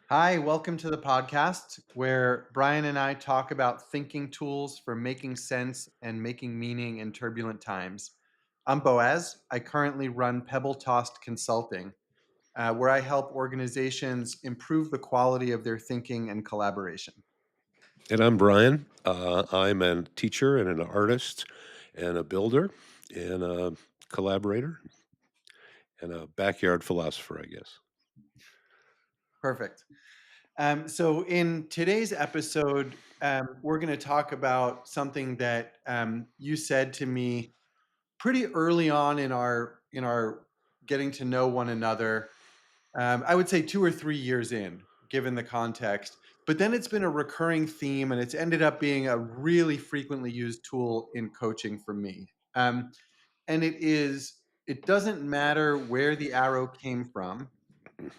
Hi, welcome to the podcast where Brian and I talk about thinking tools for making sense and making meaning in turbulent times. I'm Boaz. I currently run Pebble Tossed Consulting, where I help organizations improve the quality of their thinking and collaboration. And I'm Brian. I'm a teacher and an artist and a builder and a collaborator and a backyard philosopher, I guess. Perfect. So, in today's episode, we're going to talk about something that you said to me pretty early on in our getting to know one another. I would say 2 or 3 years in, given the context. But then it's been a recurring theme, and it's ended up being a really frequently used tool in coaching for me. And it doesn't matter where the arrow came from.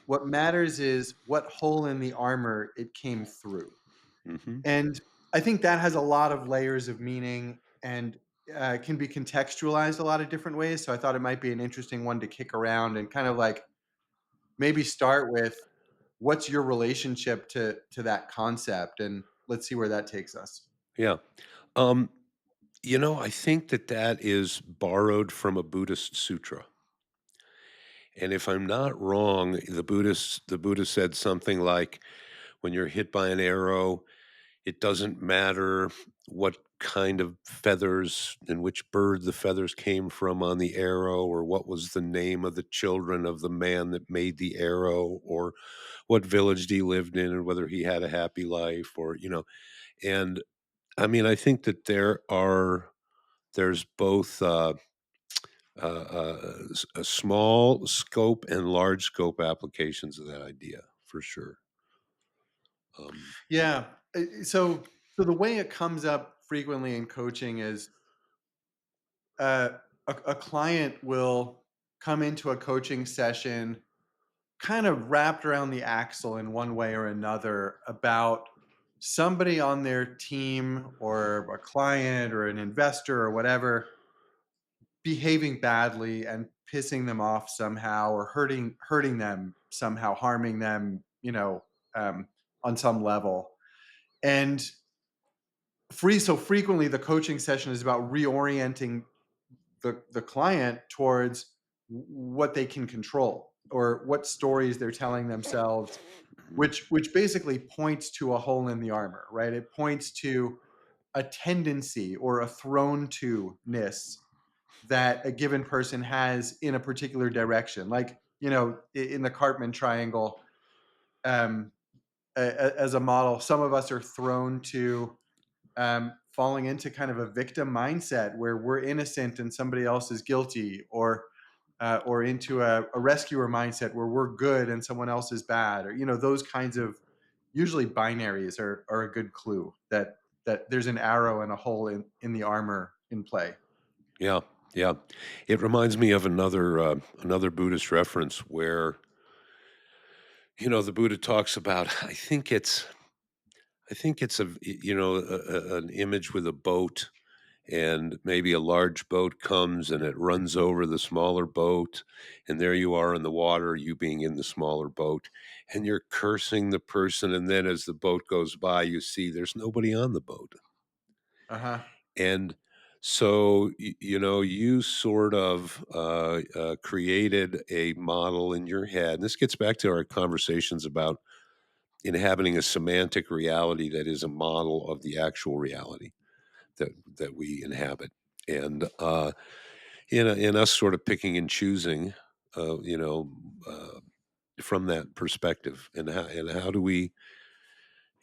What matters is what hole in the armor it came through. Hmm. And I think that has a lot of layers of meaning and can be contextualized a lot of different ways. So I thought it might be an interesting one to kick around and kind of like maybe start with what's your relationship to that concept, and let's see where that takes us. Yeah. Um, I think that is borrowed from a Buddhist sutra. And if I'm not wrong, the Buddha said something like, when you're hit by an arrow, it doesn't matter what kind of feathers and which bird the feathers came from on the arrow, or what was the name of the children of the man that made the arrow, or what village he lived in, and whether he had a happy life, and I mean, I think that there's both a small scope and large scope applications of that idea for sure. Um, Yeah. So the way it comes up frequently in coaching is a client will come into a coaching session kind of wrapped around the axle in one way or another about somebody on their team or a client or an investor or whatever behaving badly and pissing them off somehow or hurting them somehow, harming them, um, on some level. And so frequently the coaching session is about reorienting the client towards what they can control or what stories they're telling themselves, mhm. which basically points to a hole in the armor, right? It points to a tendency or a thrown to ness that a given person has in a particular direction. Like, in the Cartman triangle, um, as a model, some of us are thrown to falling into kind of a victim mindset where we're innocent and somebody else is guilty, or into a rescuer mindset where we're good and someone else is bad, or those kinds of usually binaries are a good clue that there's an arrow and a hole in the armor in play. Yeah, yeah. It reminds me of another Buddhist reference where the Buddha talks about. I think it's an image with a boat, and maybe a large boat comes and it runs over the smaller boat, and there you are in the water, you being in the smaller boat, and you're cursing the person, and then as the boat goes by, you see there's nobody on the boat. Uh-huh. And so, you sort of created a model in your head. And this gets back to our conversations about inhabiting a semantic reality that is a model of the actual reality that we inhabit. And in us sort of picking and choosing, uh, you know, uh, from that perspective, and how do we?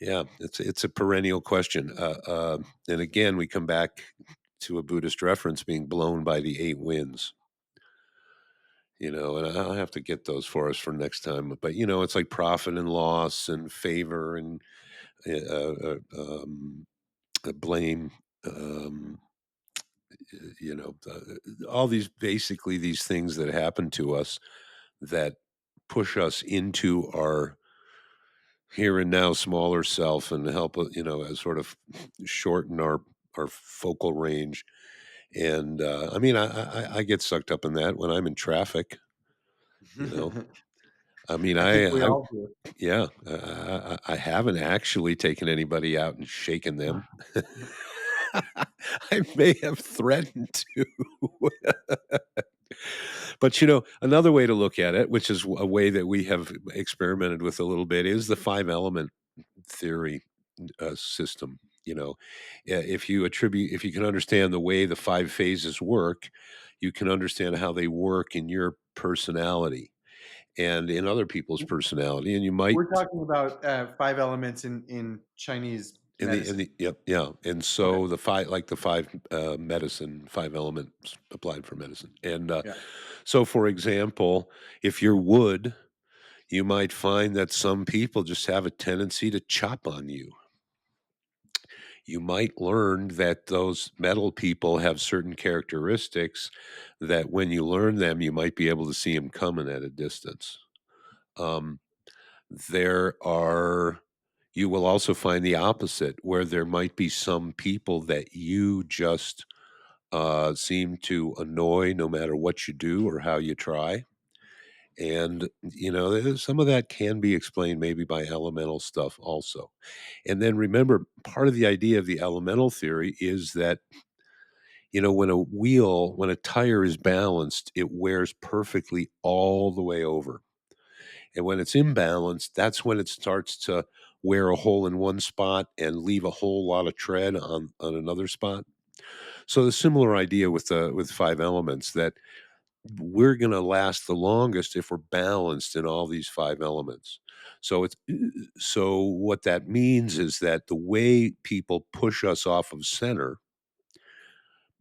Yeah, it's a perennial question. And again, we come back to a Buddhist reference being blown by the eight winds. And I'll have to get those for us for next time. But it's like profit and loss and favor and blame. Um, all these basically these things that happen to us that push us into our here and now smaller self and help sort of shorten our focal range. And I mean, I get sucked up in that when I'm in traffic, you know. I mean, I think we all do. yeah, I haven't actually taken anybody out and shaken them. I may have threatened to. But, another way to look at it, which is a way that we have experimented with a little bit, is the 5 element theory, system, if you can understand the way the 5 phases work, you can understand how they work in your personality and in other people's personality, and you might We're talking about 5 elements in Chinese in medicine. the yep, yeah, and Okay. so the 5, medicine 5 elements applied for medicine, and, Yeah. so, for example, if you're wood, you might find that some people just have a tendency to chop on you. You might learn that those metal people have certain characteristics that when you learn them, you might be able to see them coming at a distance. Um, there are you will also find the opposite, where there might be some people that you just, seem to annoy no matter what you do or how you try, and, some of that can be explained maybe by elemental stuff also. And then remember, part of the idea of the elemental theory is that, when a tire is balanced, it wears perfectly all the way over. And when it's imbalanced, that's when it starts to wear a hole in one spot and leave a whole lot of tread on another spot. So the similar idea with 5 elements, that we're gonna last the longest if we're balanced in all these 5 elements. So what that means is that the way people push us off of center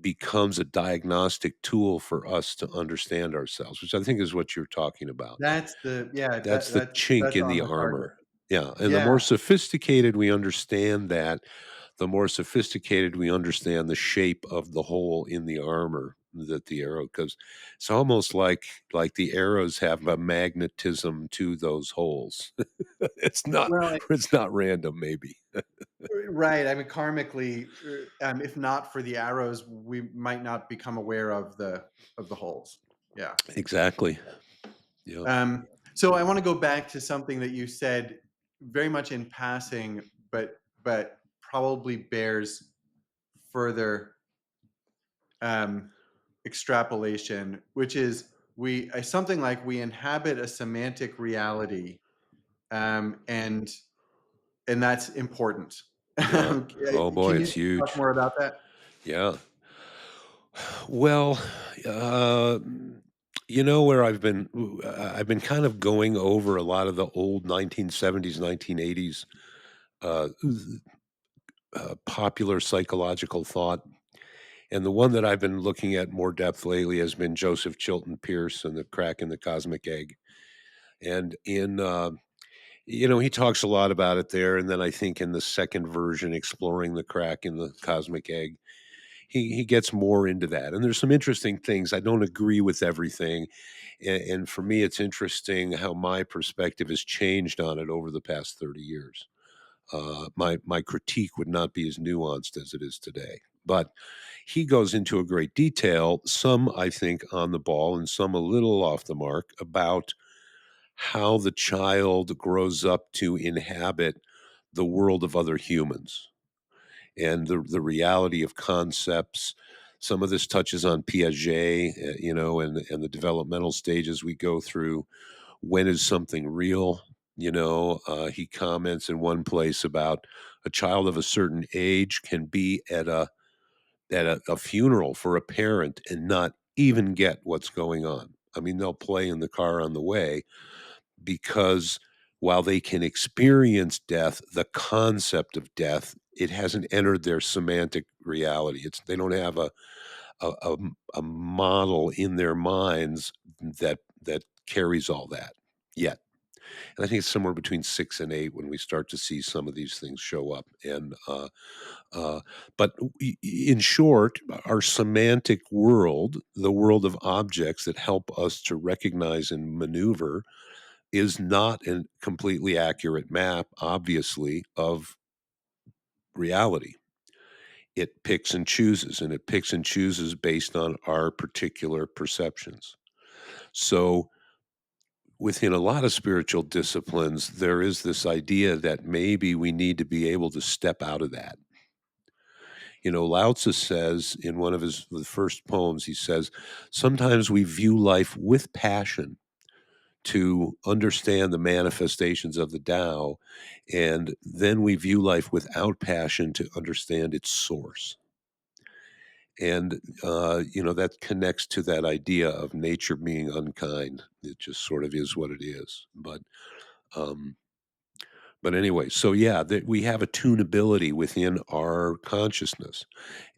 becomes a diagnostic tool for us to understand ourselves, which I think is what you're talking about. That's the yeah, That's the chink that's in on the the target. armor. Yeah, and the Yeah. more sophisticated we understand that, the more sophisticated we understand the shape of the hole in the armor that the arrow, because it's almost like the arrows have a magnetism to those holes. It's not Well, it's not random maybe. right. I mean, karmically, if not for the arrows, we might not become aware of the holes. Yeah. Exactly. Yeah. So I want to go back to something that you said very much in passing, but probably bears further um, extrapolation, which is something like we inhabit a semantic reality, and that's important. Yeah. Oh boy, Can you it's talk huge. more about that? Yeah. Well, uh, where I've been kind of going over a lot of the old 1970s, 1980s, uh, popular psychological thought, and the one that I've been looking at more depth lately has been Joseph Chilton Pierce and the crack in the cosmic egg. And he talks a lot about it there, and then I think in the second version, exploring the crack in the cosmic egg, he gets more into that, and there's some interesting things. I don't agree with everything, and for me, it's interesting how my perspective has changed on it over the past 30 years. My critique would not be as nuanced as it is today, but he goes into a great detail, some I think on the ball and some a little off the mark, about how the child grows up to inhabit the world of other humans and the reality of concepts. Some of this touches on Piaget, and the developmental stages we go through. When is something real? He comments in one place about a child of a certain age can be at a funeral for a parent and not even get what's going on. I mean, they'll play in the car on the way, because while they can experience death, the concept of death, it hasn't entered their semantic reality. They don't have a model in their minds that carries all that yet. And I think it's somewhere between 6 and 8 when we start to see some of these things show up. Uh, but in short, our semantic world, the world of objects that help us to recognize and maneuver, is not a completely accurate map, obviously, of reality. It picks and chooses, and it picks and chooses based on our particular perceptions. So within a lot of spiritual disciplines, there is this idea that maybe we need to be able to step out of that. Lao Tzu says in one of his the first poems, he says, sometimes we view life with passion to understand the manifestations of the Tao, and then we view life without passion to understand its source. And, that connects to that idea of nature being unkind. It just sort of is what it is. Um, but anyway, so yeah, that we have a tunability within our consciousness.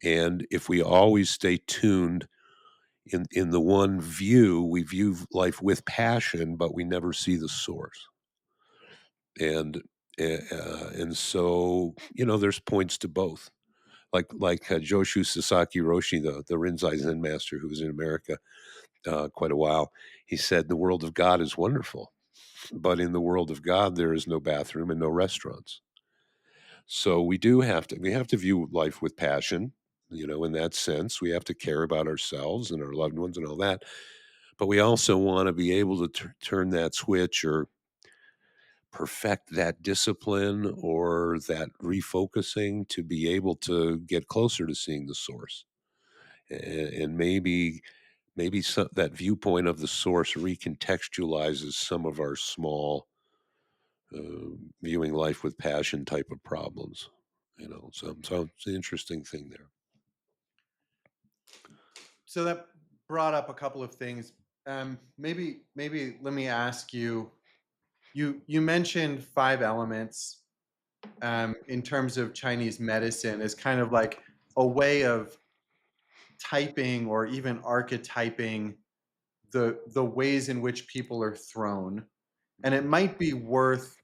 And if we always stay tuned in the one view, we view life with passion, but we never see the source. And and so there's points to both. Like Joshu Sasaki Roshi, the Rinzai Zen master who was in America quite a while, he said the world of God is wonderful, but in the world of God there is no bathroom and no restaurants. So we have to view life with passion. In that sense, we have to care about ourselves and our loved ones and all that. But we also want to be able to turn that switch or perfect that discipline or that refocusing to be able to get closer to seeing the source. And maybe that viewpoint of the source recontextualizes some of our small viewing life with passion type of problems. So it's an interesting thing there. So that brought up a couple of things. Maybe let me ask you. You mentioned five elements in terms of Chinese medicine as kind of like a way of typing or even archetyping the ways in which people are thrown. And it might be worth,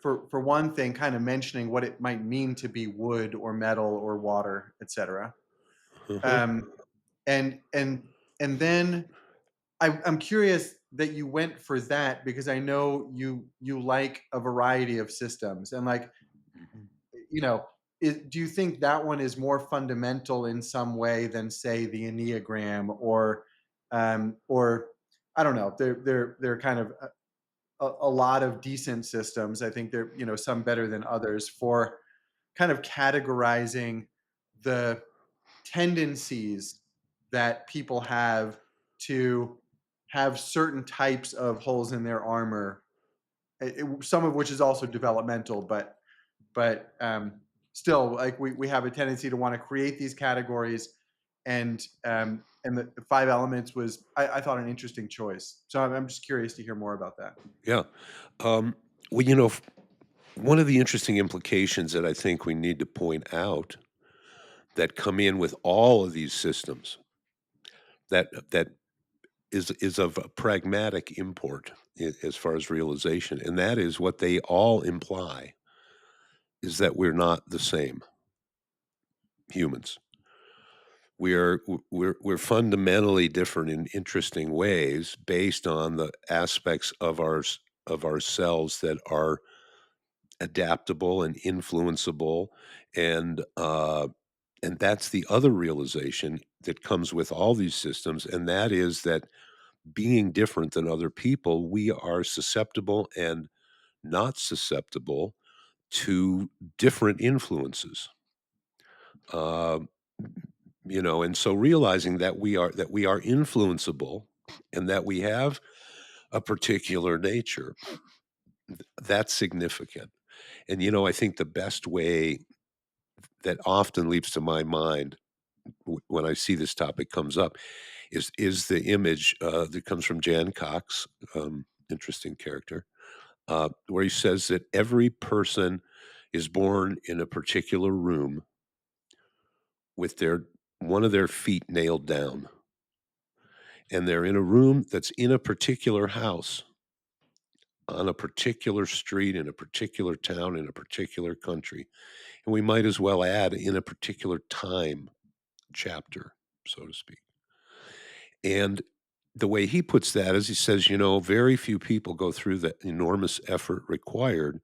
for one thing, kind of mentioning what it might mean to be wood or metal or water, etc. Uh-huh. Um, and and and then I'm curious that you went for that because I know you like a variety of systems and like Mhm. you know do you think that one is more fundamental in some way than say the Enneagram or I don't know they're kind of a lot of decent systems. I think they're some better than others for kind of categorizing the tendencies that people have to have certain types of holes in their armor, some of which is also developmental, but still, like we have a tendency to want to create these categories, and the five elements was I thought an interesting choice. So I'm just curious to hear more about that. Yeah. Um, well, one of the interesting implications that I think we need to point out that come in with all of these systems that is of a pragmatic import as far as realization, and that is what they all imply is that we're not the same humans. We're fundamentally different in interesting ways based on the aspects of ourselves that are adaptable and influenceable, and that's the other realization that comes with all these systems, and that is that being different than other people, we are susceptible and not susceptible to different influences. Uh, and so realizing that we are influenceable and that we have a particular nature, that's significant. And I think the best way that often leaps to my mind when I see this topic comes up is the image that comes from Jan Cox, interesting character, where he says that every person is born in a particular room with their one of their feet nailed down, and they're in a room that's in a particular house, on a particular street, in a particular town, in a particular country, and we might as well add in a particular time chapter, so to speak. And the way he puts that is he says, very few people go through the enormous effort required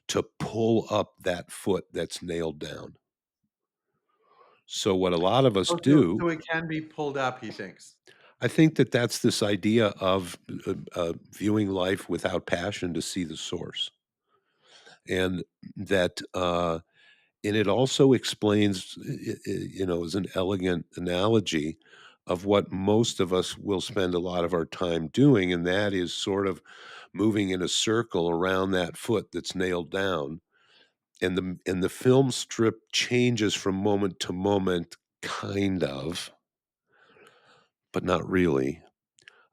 to pull up that foot that's nailed down. So what a lot of us Oh, so do, it can be pulled up, he thinks. I think that that's this idea of viewing life without passion to see the source, and that and it also explains, as an elegant analogy of what most of us will spend a lot of our time doing, and that is sort of moving in a circle around that foot that's nailed down. And the film strip changes from moment to moment, kind of, but not really.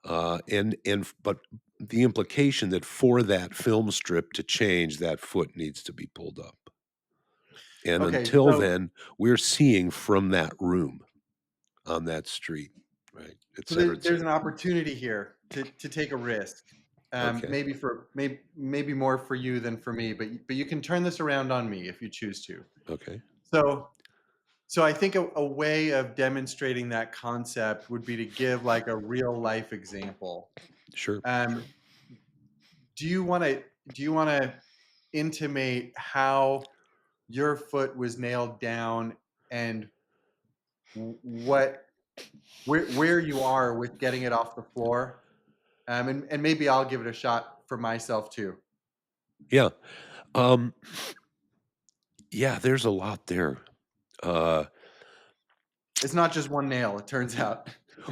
But the implication that for that film strip to change, that foot needs to be pulled up. And Okay, until so then, we're seeing from that room on that street, right, et cetera, et there's an cetera. opportunity here to take a risk. Okay, Maybe more for you than for me, but you can turn this around on me if you choose to. okay, So so I think a way of demonstrating that concept would be to give like a real life example. sure. Um, do you want to intimate how your foot was nailed down and what where you are with getting it off the floor? And maybe I'll give it a shot for myself too. Yeah, um, yeah, there's a lot there. Uh, It's not just one nail, it turns out.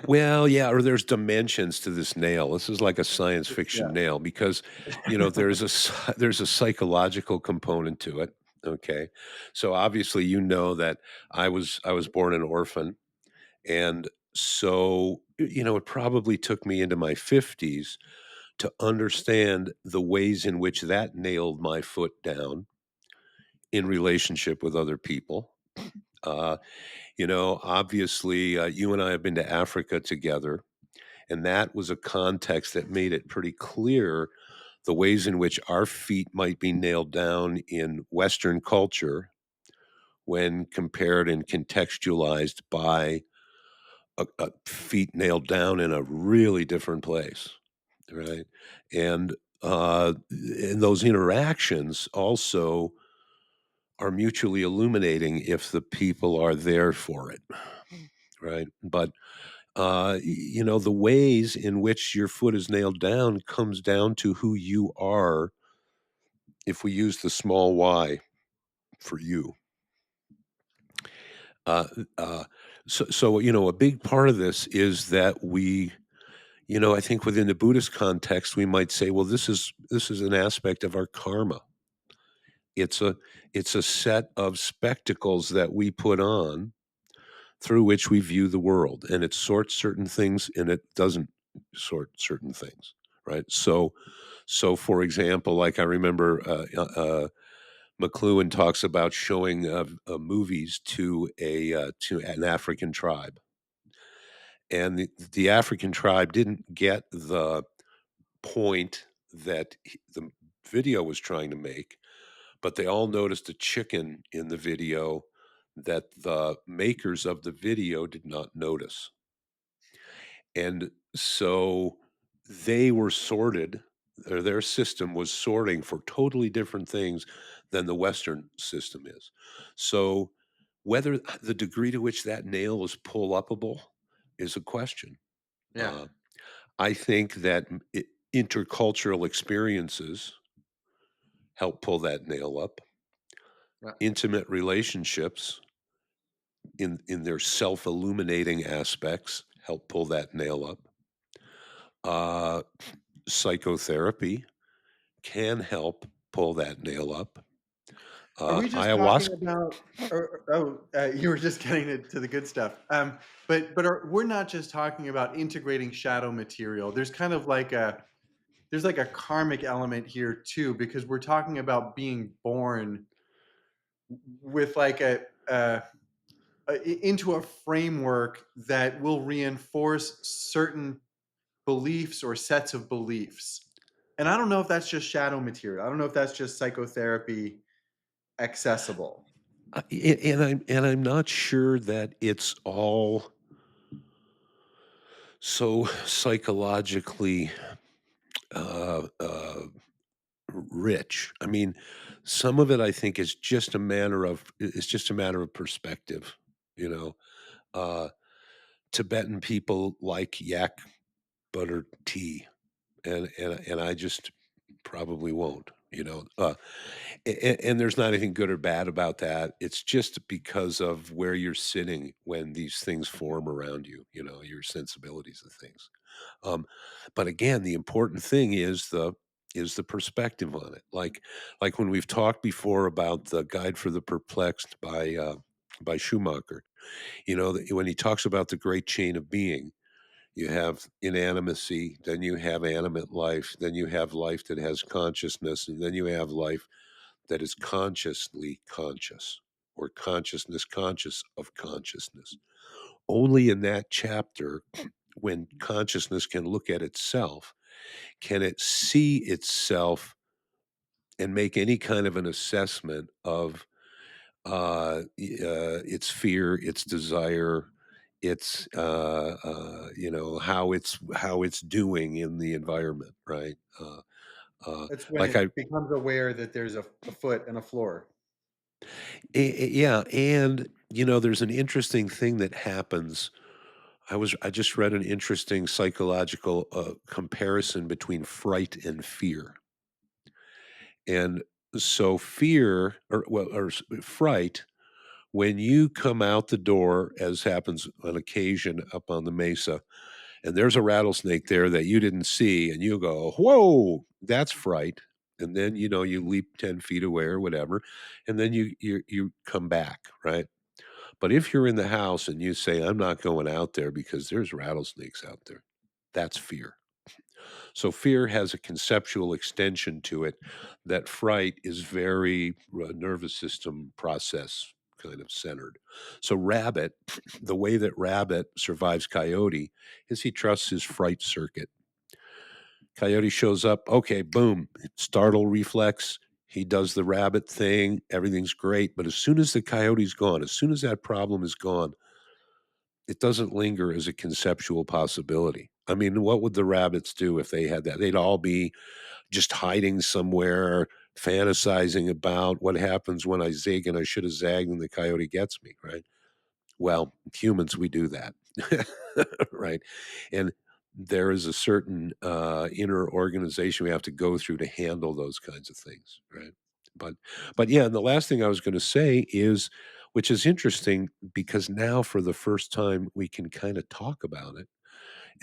well, yeah, or there's dimensions to this nail. This is like a science fiction Yeah. nail because, there's there's a psychological component to it, okay? So, obviously, that I was born an orphan, and so, it probably took me into my 50s to understand the ways in which that nailed my foot down in relationship with other people. Uh, obviously, you and I have been to Africa together, and that was a context that made it pretty clear the ways in which our feet might be nailed down in Western culture when compared and contextualized by a feet nailed down in a really different place, right? And and those interactions also are mutually illuminating if the people are there for it, right? But the ways in which your foot is nailed down comes down to who you are. If we use the small y for you, uh, uh, so a big part of this is that I think within the Buddhist context, we might say, well, this is an aspect of our karma. It's a it's a set of spectacles that we put on through which we view the world, and it sorts certain things and it doesn't sort certain things, right? So for example, like I remember McLuhan talks about showing movies to an African tribe, and the African tribe didn't get the point that the video was trying to make, but they all noticed a chicken in the video that the makers of the video did not notice. And so they were sorted, or their system was sorting for totally different things than the Western system is. So whether the degree to which that nail is pull upable is a question. Yeah. Uh, I think that intercultural experiences help pull that nail up. Yeah. Intimate relationships in their self-illuminating aspects help pull that nail up. Uh, Psychotherapy can help pull that nail up. Are we just talking Ayahuasca. about you were just getting to the good stuff. We're not just talking about integrating shadow material. There's kind of like a karmic element here too, because we're talking about being born with like into a framework that will reinforce certain beliefs or sets of beliefs. And I don't know if that's just shadow material. I don't know if that's just psychotherapy accessible. And I'm not sure that it's all so psychologically rich. I mean, some of it I think is just a matter of perspective. You know, uh, Tibetan people like yak butter tea, and I just probably won't, you know? And there's not anything good or bad about that. It's just because of where you're sitting when these things form around you, you know, your sensibilities of things. Um, but again, the important thing is the perspective on it. Like when we've talked before about the Guide for the Perplexed by Schumacher, you know, when he talks about the great chain of being, you have inanimacy, then you have animate life, then you have life that has consciousness, and then you have life that is consciously conscious or consciousness conscious of consciousness. Only in that chapter, when consciousness can look at itself, can it see itself and make any kind of an assessment of its fear, its desire, its you know how it's doing in the environment, right? Uh, That's when like it becomes aware that there's a foot and a floor. yeah, and you know, there's an interesting thing that happens. I just read an interesting psychological comparison between fright and fear, and so fear or fright when you come out the door, as happens on occasion up on the mesa, and there's a rattlesnake there that you didn't see, and you go, "Whoa, that's fright." And then you know you leap 10 feet away or whatever, and then you come back, right? But if you're in the house and you say, "I'm not going out there because there's rattlesnakes out there," that's fear. So fear has a conceptual extension to it that fright is very nervous system process kind of centered. So rabbit, the way that rabbit survives coyote is he trusts his fright circuit. Coyote shows up, okay, boom, startle reflex. He does the rabbit thing, everything's great. But as soon as the coyote's gone, as soon as that problem is gone, it doesn't linger as a conceptual possibility. I mean, what would the rabbits do if they had that? They'd all be just hiding somewhere, fantasizing about what happens when I zig and I should have zagged and the coyote gets me, right? Well, humans, we do that, right? And there is a certain inner organization we have to go through to handle those kinds of things, right? But, but yeah, and the last thing I was going to say is, which is interesting because now for the first time we can kind of talk about it,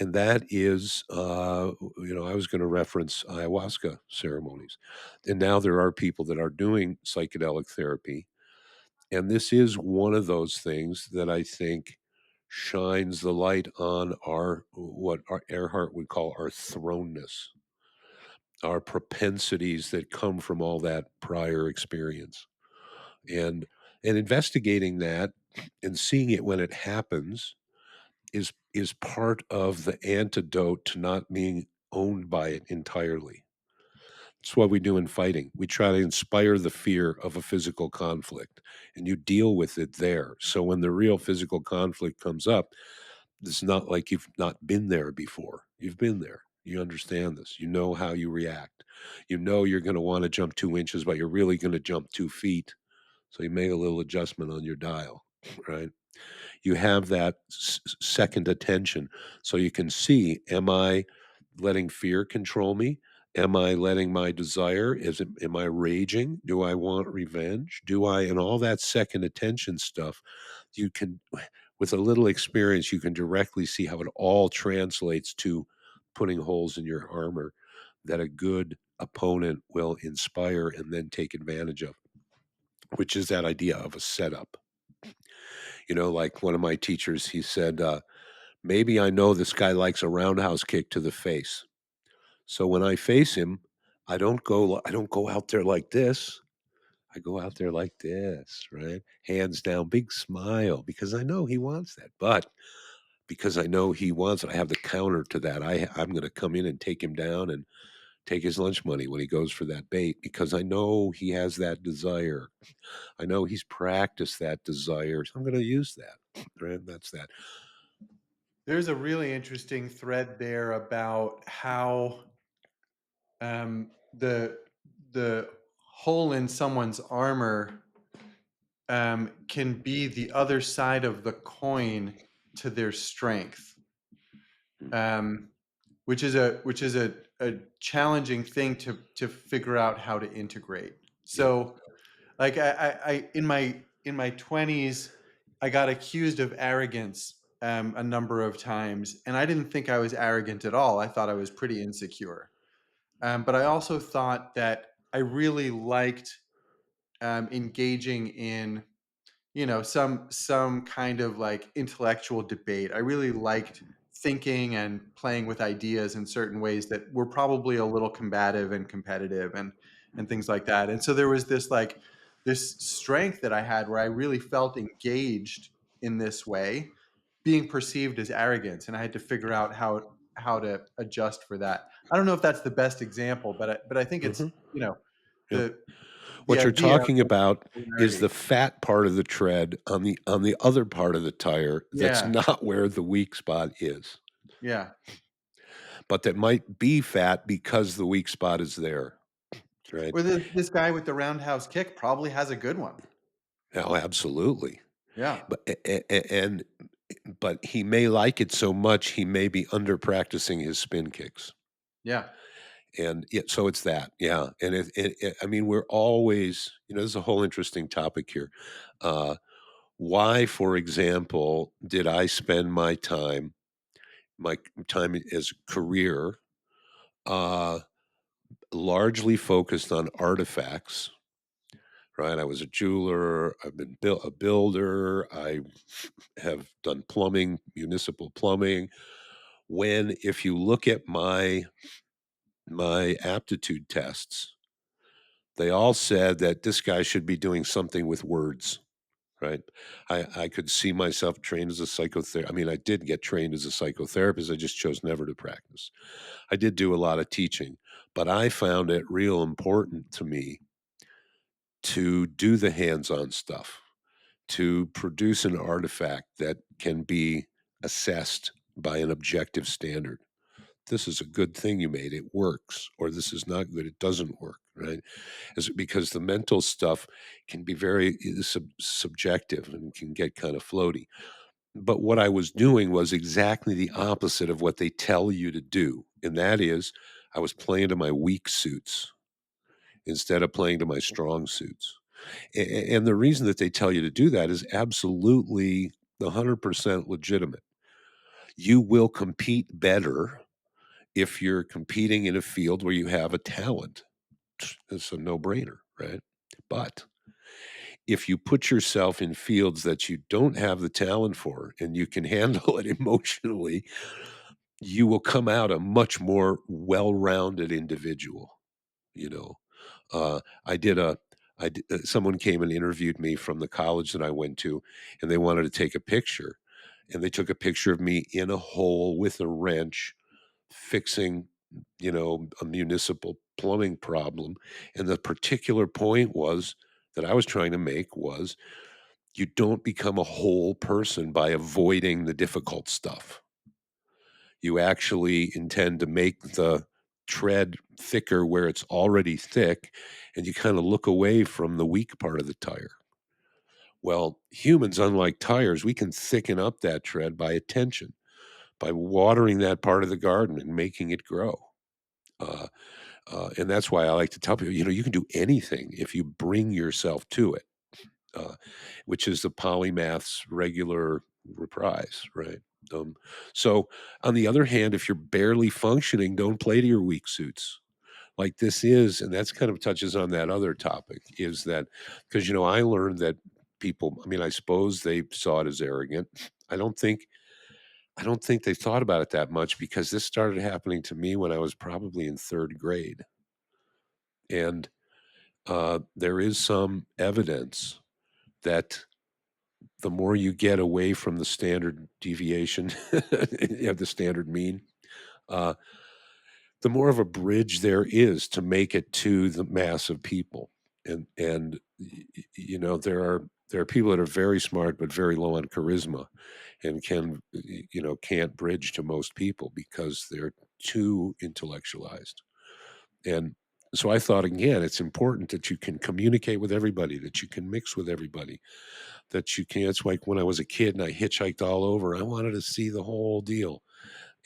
and that is, you know, I was going to reference ayahuasca ceremonies, and now there are people that are doing psychedelic therapy, and this is one of those things that I think shines the light on our what our Earhart would call our thrownness, our propensities that come from all that prior experience, and investigating that and seeing it when it happens is part of the antidote to not being owned by it entirely. It's what we do in fighting. We try to inspire the fear of a physical conflict, and you deal with it there. So when the real physical conflict comes up, it's not like you've not been there before. You've been there. You understand this. You know how you react. You know you're going to want to jump 2 inches, but you're really going to jump 2 feet. So you make a little adjustment on your dial, right? You have that second attention so you can see, am I letting fear control me? Am I letting my desire, am I raging? Do I want revenge? Do I, and all that second attention stuff, you can, with a little experience, you can directly see how it all translates to putting holes in your armor that a good opponent will inspire and then take advantage of, which is that idea of a setup. You know, like one of my teachers, he said, maybe I know this guy likes a roundhouse kick to the face. So when I face him, I don't go out there like this. I go out there like this, right? Hands down, big smile because I know he wants that. But because I know he wants it, I have the counter to that. I'm going to come in and take him down and take his lunch money when he goes for that bait because I know he has that desire. I know he's practiced that desire. So I'm going to use that. Right? That's that. There's a really interesting thread there about how the hole in someone's armor can be the other side of the coin to their strength, Mm. um, which is a challenging thing to figure out how to integrate. Yep. So, like in my 20s, I got accused of arrogance a number of times, and I didn't think I was arrogant at all. I thought I was pretty insecure. But I also thought that I really liked engaging in some kind of like intellectual debate. I really liked thinking and playing with ideas in certain ways that were probably a little combative and competitive and things like that. And so there was this strength that I had where I really felt engaged in this way, being perceived as arrogance, and I had to figure out how to adjust for that. I don't know if that's the best example, but I think it's Mhm. Yep. the the What you're idea talking of about is polarity. the fat part of the tread on the other part of the tire that's Yeah, not where the weak spot is, yeah. but that might be fat because the weak spot is there, right? Or this guy with the roundhouse kick probably has a good one. Oh, absolutely. Yeah, But and but he may like it so much, he may be under practicing his spin kicks. yeah. And yeah, so it's that, yeah. And I mean, we're always, this is a whole interesting topic here. Uh, why, for example, did I spend my time as career, uh, largely focused on artifacts, right? I was a jeweler. I've been a builder. I have done plumbing, municipal plumbing. When, if you look at my aptitude tests, they all said that this guy should be doing something with words, right? I could see myself trained as a psychotherapist. I mean, I did get trained as a psychotherapist. I just chose never to practice. I did do a lot of teaching, but I found it real important to me to do the hands-on stuff, to produce an artifact that can be assessed by an objective standard. This is a good thing you made, it works, or this is not good, it doesn't work, right? Because the mental stuff can be very subjective and can get kind of floaty. But what I was doing was exactly the opposite of what they tell you to do. And that is, I was playing to my weak suits instead of playing to my strong suits. And the reason that they tell you to do that is absolutely 100% legitimate. You will compete better if you're competing in a field where you have a talent. It's a no brainer, right? But if you put yourself in fields that you don't have the talent for and you can handle it emotionally, you will come out a much more well-rounded individual. You know, I did a, someone came and interviewed me from the college that I went to, and they wanted to take a picture, and they took a picture of me in a hole with a wrench fixing, a municipal plumbing problem. And the particular point was that I was trying to make was you don't become a whole person by avoiding the difficult stuff. You actually intend to make the tread thicker where it's already thick, and you kind of look away from the weak part of the tire. Well, humans, unlike tires, we can thicken up that tread by attention, by watering that part of the garden and making it grow. Uh, and that's why I like to tell people, you can do anything if you bring yourself to it, uh, which is the polymath's regular reprise, right? Um, so, on the other hand, if you're barely functioning, don't play to your weak suits. Like this is, and that's kind of touches on that other topic, is that because I learned that people, I mean, I suppose they saw it as arrogant. I don't think I don't think they thought about it that much because this started happening to me when I was probably in third grade. And there is some evidence that the more you get away from the standard deviation, you have the standard mean, uh, the more of a bridge there is to make it to the mass of people. And there are people that are very smart but very low on charisma and can't bridge to most people because they're too intellectualized. And so I thought again, it's important that you can communicate with everybody, that you can mix with everybody. that you can. It's like when I was a kid and I hitchhiked all over. I wanted to see the whole deal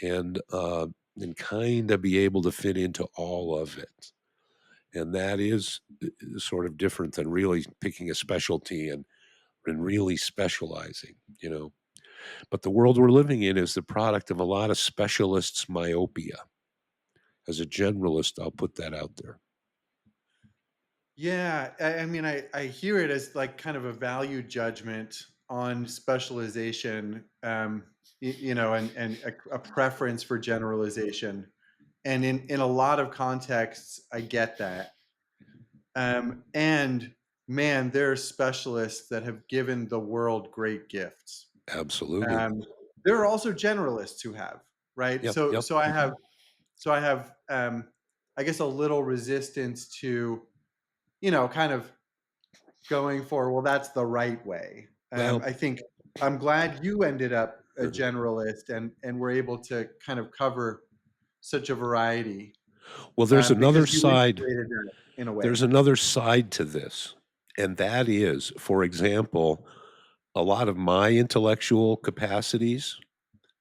and kind of be able to fit into all of it. And that is sort of different than really picking a specialty and really specializing, you know. But the world we're living in is the product of a lot of specialists' myopia. As a generalist, I'll put that out there. Yeah, I mean, I hear it as like kind of a value judgment on specialization, you know, and a preference for generalization. And in a lot of contexts, I get that. And man, there are specialists that have given the world great gifts. Absolutely. Um, there are also generalists who have, right? Yep. So Yep. so I have so I have I guess a little resistance to, you know, kind of going for, well, that's the right way. Well, I think I'm glad you ended up a uh, generalist and were able to kind of cover such a variety, well, there's another because you side. integrated that in a There's way. another side to this, and that is, for example, a lot of my intellectual capacities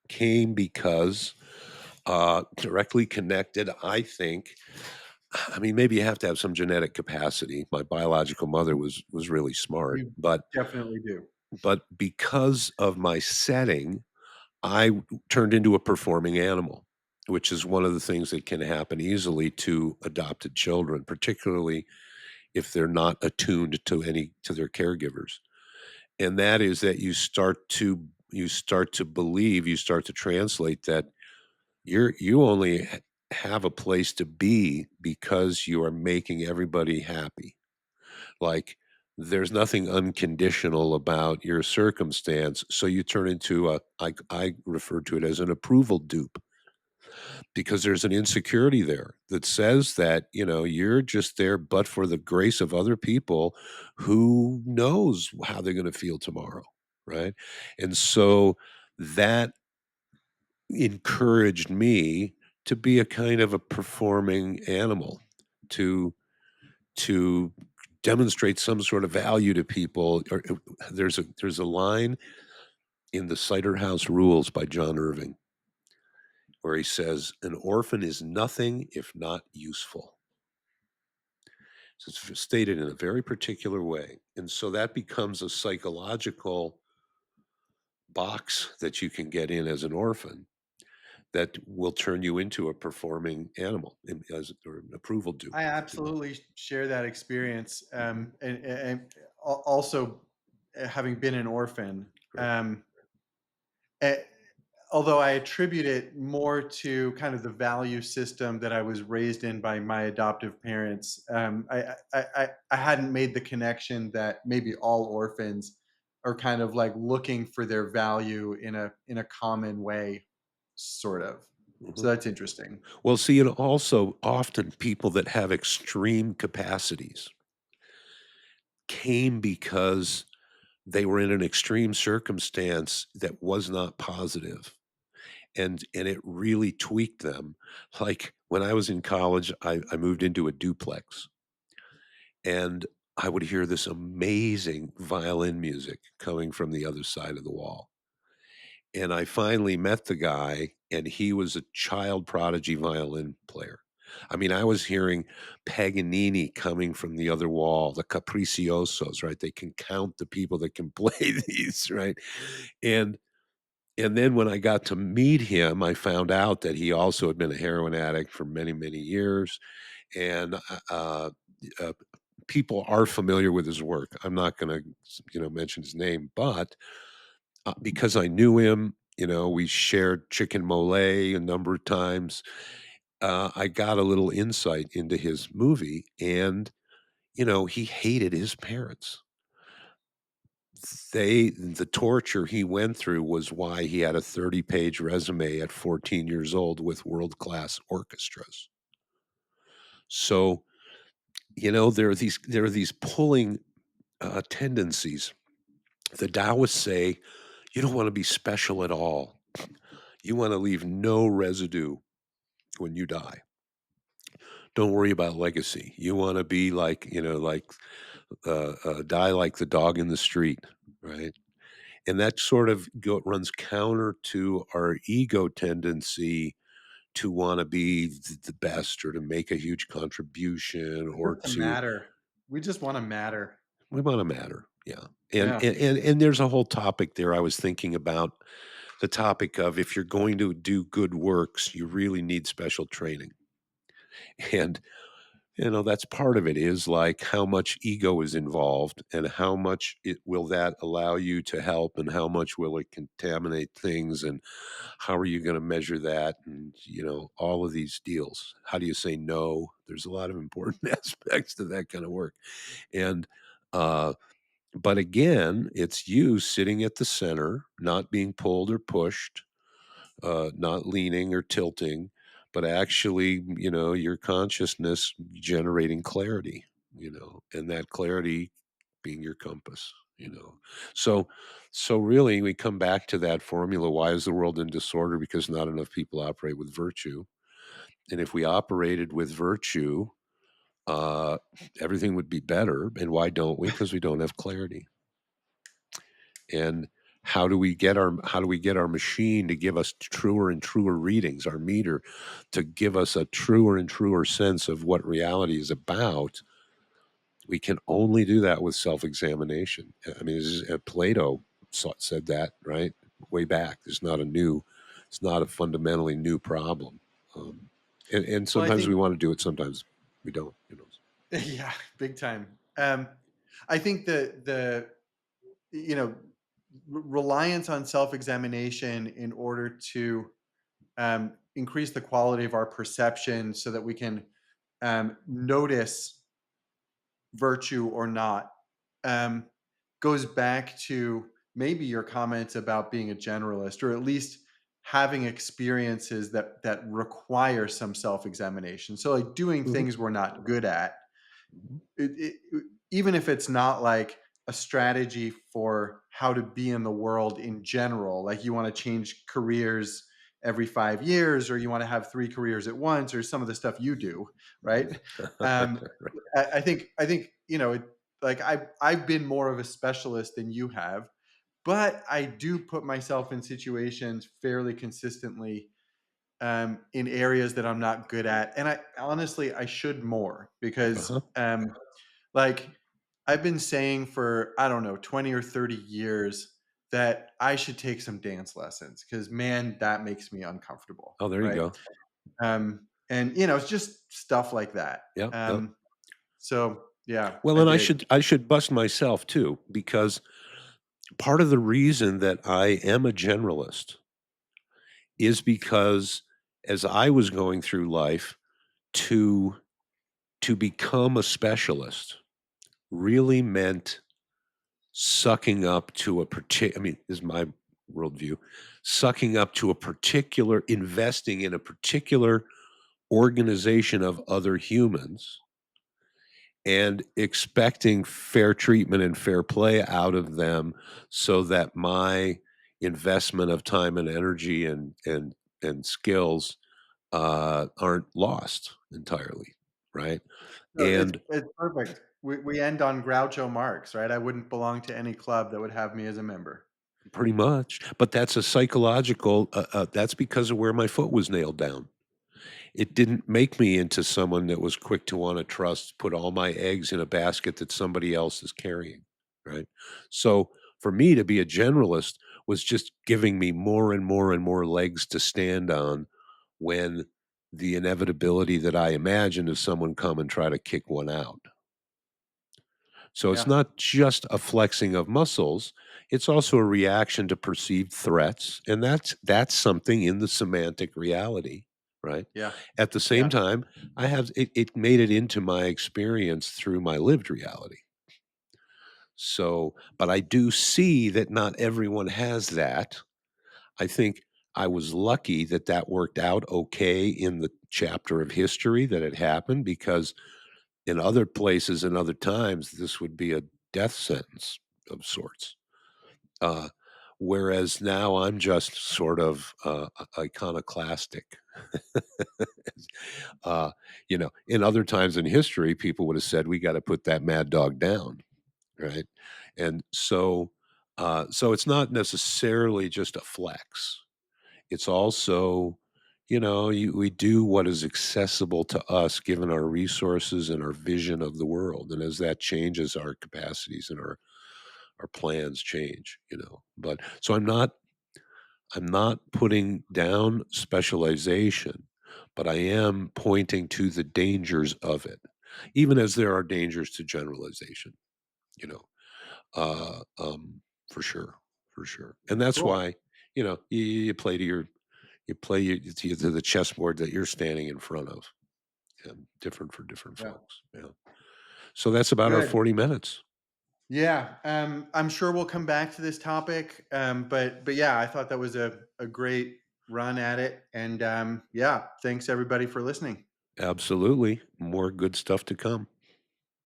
came because directly connected, I think. I mean, maybe you have to have some genetic capacity. My biological mother was really smart, You but definitely do. because of my setting, I turned into a performing animal, which is one of the things that can happen easily to adopted children, particularly if they're not attuned to their caregivers. And that is that you start to believe, you start to translate that you only have a place to be because you are making everybody happy. Like there's nothing unconditional about your circumstance, so you turn into I refer to it as an approval dupe because there's an insecurity there that says that, you know, you're just there but for the grace of other people who knows how they're going to feel tomorrow, right? And so that encouraged me to be a kind of a performing animal, to to demonstrate some sort of value to people. Or there's a line in the Cider House Rules by John Irving where he says, "An orphan is nothing if not useful." So it's stated in a very particular way, and so that becomes a psychological box that you can get in as an orphan that will turn you into a performing animal as or an approval dupe, I if you will. absolutely share that experience, and also having been an orphan. Right. Eh, Although I attribute it more to kind of the value system that I was raised in by my adoptive parents. I hadn't made the connection that maybe all orphans are kind of like looking for their value in a common way, sort of. So Mhm. that's interesting. Well, see, and also often people that have extreme capacities came because they were in an extreme circumstance that was not positive, and it really tweaked them. Like when I was in college, I moved into a duplex, and I would hear this amazing violin music coming from the other side of the wall. And I finally met the guy, and he was a child prodigy violin player. I mean, I was hearing Paganini coming from the other wall, the capriciosos, right? They can count the people that can play these, right? And then when I got to meet him, I found out that he also had been a heroin addict for many, many years. And uh, people are familiar with his work. I'm not going to, mention his name, but because I knew him, we shared chicken mole a number of times. I got a little insight into his movie, and he hated his parents. The torture he went through was why he had a 30-page resume at 14 years old with world-class orchestras. So, there are these pulling tendencies. The Taoists say you don't want to be special at all. You want to leave no residue when you die. Don't worry about legacy. You want to be like, die like the dog in the street. right? And that sort of runs counter to our ego tendency to want to be the best or to make a huge contribution or Just to to matter. We just wanna matter. we want to matter. Yeah. And, Yeah. and there's a whole topic there. I was thinking about the topic of if you're going to do good works, you really need special training. And that's part of it is like how much ego is involved and how much it will that allow you to help and how much will it contaminate things and how are you going to measure that and all of these deals. How do you say no? There's a lot of important aspects to that kind of work. And uh but again, it's you sitting at the center, not being pulled or pushed, not leaning or tilting, but actually, your consciousness generating clarity, and that clarity being your compass, you know. So, so really, we come back to that formula. Why is the world in disorder? Because not enough people operate with virtue. And if we operated with virtue, uh, everything would be better. And why don't we? Because we don't have clarity. And how do we get our machine to give us truer and truer readings, our meter to give us a truer and truer sense of what reality is about? We can only do that with self-examination. I mean, Plato said that, right? Way back. It's not a fundamentally new problem. And Well, I sometimes think we want to do it, sometimes we don't. yeah, big time. I think the you know, reliance on self-examination in order to increase the quality of our perception so that we can notice virtue or not um, goes back to maybe your comments about being a generalist or at least having experiences that require some self-examination, so like doing Mhm. things we're not good at, Mhm. even if it's not like a strategy for how to be in the world in general, like you want to change careers every 5 years or you want to have three careers at once or some of the stuff you do, right? um, Right. I think like I've been more of a specialist than you have, but I do put myself in situations fairly consistently in areas that I'm not good at, and I honestly I should more because Uh-huh. like I've been saying for I don't know 20 or 30 years that I should take some dance lessons because man, that makes me uncomfortable, Oh, there you right? go. And it's just stuff like that. Yeah, yeah. So yeah, Well, I and I dig. should I should bust myself too, because part of the reason that I am a generalist is because as I was going through life, to become a specialist really meant sucking up to a particular. I mean, this is my worldview, sucking up to a particular, investing in a particular organization of other humans and expecting fair treatment and fair play out of them so that my investment of time and energy and skills aren't lost entirely, right? No, it's And it's perfect. We end on Groucho Marx, right? I wouldn't belong to any club that would have me as a member. pretty much, but that's a psychological. That's because of where my foot was nailed down. It didn't make me into someone that was quick to want to trust, put all my eggs in a basket that somebody else is carrying, right? So for me to be a generalist was just giving me more and more and more legs to stand on when the inevitability that I imagined of someone come and try to kick one out. So it's Yeah, not just a flexing of muscles, it's also a reaction to perceived threats, and that's something in the semantic reality, right? yeah, At the same yeah, time, it made it into my experience through my lived reality. So, but I do see that not everyone has that. I think I was lucky that that worked out okay in the chapter of history that it happened, because in other places and other times, this would be a death sentence of sorts. Uh, Whereas now I'm just sort of iconoclastic. uh, in other times in history, people would have said, we got to put that mad dog down. Right. And so So it's not necessarily just a flex. It's also, we do what is accessible to us given our resources and our vision of the world. And as that changes, our capacities and our plans change, But so I'm not putting down specialization, but I am pointing to the dangers of it, even as there are dangers to generalization, you know, uh, um, for sure, for sure. And that's Cool. why, you play to the chessboard that you're standing in front of. Different for different Yeah. folks. Yeah. So that's about our Good. 40 minutes. Yeah. I'm sure we'll come back to this topic. But yeah, I thought that was a great run at it. And yeah, thanks everybody for listening. Absolutely. More good stuff to come.